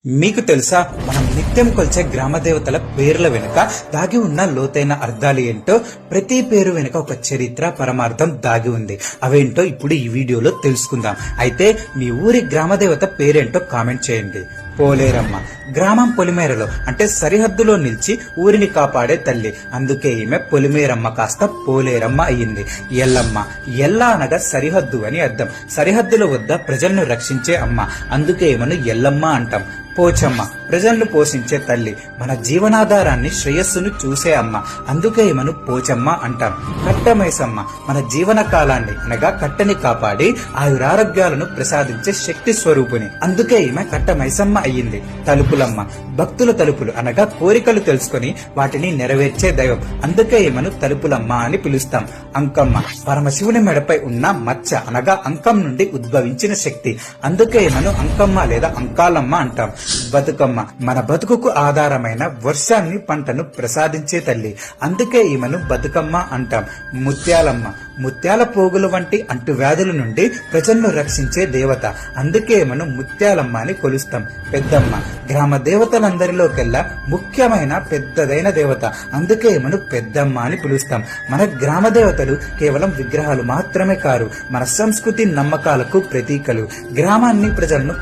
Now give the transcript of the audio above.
మీకు తెలుసా, మనం నిత్యం కొలిచే గ్రామ దేవతల పేర్ల వెనుక దాగి ఉన్న లోతైన అర్థాలు ఏంటో? ప్రతి పేరు వెనుక ఒక చరిత్ర, పరమార్థం దాగి ఉంది. అవేంటో ఇప్పుడు ఈ వీడియోలో తెలుసుకుందాం. అయితే మీ ఊరి గ్రామ దేవత పేరేంటో కామెంట్ చేయండి. పోలేరమ్మ. గ్రామం పొలిమేరలో అంటే సరిహద్దులో నిలిచి ఊరిని కాపాడే తల్లి. అందుకే ఈమె పొలిమేరమ్మ కాస్త పోలేరమ్మ అయ్యింది. ఎల్లమ్మ. ఎల్ల అనగా సరిహద్దు అని అర్థం. సరిహద్దుల వద్ద ప్రజలను రక్షించే అమ్మ. అందుకే ఈమెను ఎల్లమ్మ అంటాం. పోచమ్మ. ప్రజలను పోషించే తల్లి. మన జీవనాధారాన్ని, శ్రేయస్సును చూసే అమ్మ. అందుకే ఈమెను పోచమ్మ అంటాం. కట్టమైసమ్మ. మన జీవన కాలాన్ని అనగా కట్టని కాపాడి ఆయురారోగ్యాలను ప్రసాదించే శక్తి స్వరూపుని. అందుకే ఈమె కట్టమైసమ్మ అయ్యింది. తలుపులమ్మ. భక్తుల తలుపులు అనగా కోరికలు తెలుసుకుని వాటిని నెరవేర్చే దైవం. అందుకే ఈమెను తలుపులమ్మ అని పిలుస్తాం. అంకమ్మ. పరమశివుని మెడపై ఉన్న మచ్చ అనగా అంకం నుండి ఉద్భవించిన శక్తి. అందుకే ఈమెను అంకమ్మ లేదా అంకాలమ్మ అంటాం. బతుకమ్మ. మన బతుకుకు ఆధారమైన వర్షాన్ని, పంటను ప్రసాదించే తల్లి. అందుకే ఈమెను బతుకమ్మ అంటాం. ముత్యాలమ్మ. ముత్యాల పోగులు వంటి అంటువ్యాధుల నుండి ప్రజలను రక్షించే దేవత. అందుకే ఈమెను ముత్యాలమ్మ అని కొలుస్తాం. పెద్దమ్మ. గ్రామ దేవతలందరిలోకెల్లా ముఖ్యమైన పెద్దదైన దేవత. అందుకే ఈమెను పెద్దమ్మ అని పిలుస్తాం. మన గ్రామ దేవతలు కేవలం విగ్రహాలు మాత్రమే కారు, మన సంస్కృతి, నమ్మకాలకు ప్రతీకలు. గ్రామాన్ని, ప్రజలను